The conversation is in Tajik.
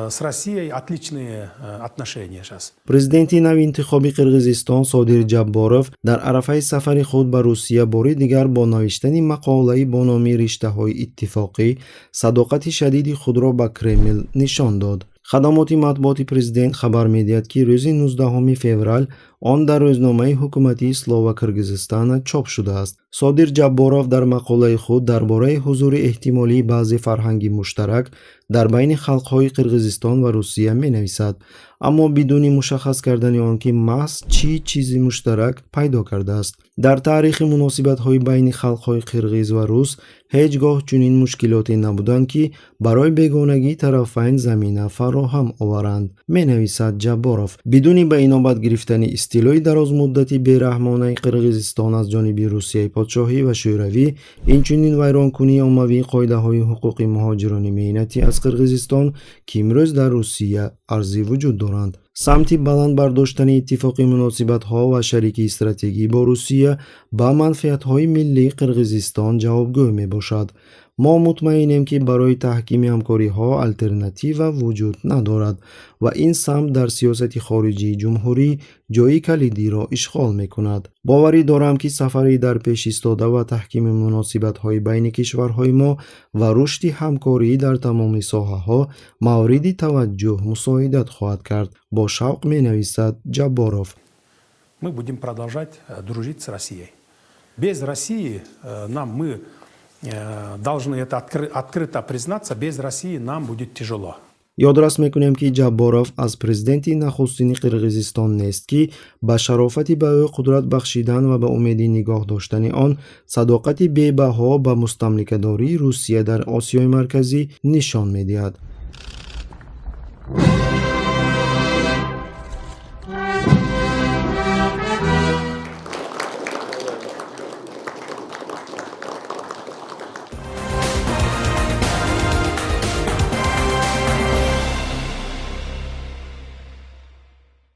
с Россией отличные отношения сейчас. Президенти навинтихоби Қирғизистон Содир Ҷабборов дар арафаи сафари худ ба Русия бори дигар бо навиштани мақолае бо номи Риштаҳои иттифоқӣ садоқати шадиди худро ба Кремл нишон дод. Хадамоти матбуоти президент хабар медиҳад ки рӯзи 19 феврал он дар рӯзномаи ҳукуматии Слово Кыргызстана чоп шудааст. Содир Ҷабборов дар мақолаи худ дар бораи ҳузури эҳтимолии баъзе фарҳанги муштарак дар байни халқҳои Қирғизистон ва Русия менависад, аммо бидуни мушаххас кардани он ки маҳз чӣ чизи муштарак пайдо кардааст. дар таърихи муносибатҳои байни халқҳои қирғиз ва рус ҳеҷ гоҳ чунин мушкилоте набуданд ки барои бегонагии тарафайн замина фароҳам оваранд, менависад Ҷабборов. бидуни ба инобат гирифтани истилои дарозмуддати бераҳмонаи Қирғизистон аз ҷониби Русияи подшоҳӣ ва шӯравӣ, инчунин вайронкунии оммавии қоидаҳои ҳуқуқи муҳоҷирони меҳнатӣ аз Қирғизистон ки имрӯз дар Русия арзӣ вуҷуд доранд, самти баланд бардоштани иттифоқи муносибатҳо ва шарикии стратегӣ бо Русия ба манфиатҳои миллии Қирғизистон ҷавобгӯ мебошад. мо мутмаинем ки барои таҳкими ҳамкориҳо алтернатива вуҷуд надорад ва ин самт дар сиёсати хориҷии ҷумҳурӣ ҷойи калидиро ишғол мекунад. боварӣ дорам ки сафари дар пеш истода ва таҳкими муносибатҳои байни кишварҳои мо ва рушди ҳамкорӣ дар тамоми соҳаҳо мавриди таваҷҷӯҳ мусоидат хоҳад кард. бо шавқ менависад Ҷабборов. Мы будем продолжать дружить с Россией. Без России мы должны это открыто признаться, без России нам будет тяжело. ёдрас мекунем ки Ҷабборов аз президенти нахустини Қирғизистон нест ки ба шарофати ба ӯ қудрат бахшидан ва ба умеди нигоҳ доштани он садоқати бебаҳо ба мустамликадории Русия дар Осиёи Марказӣ нишон медиҳад.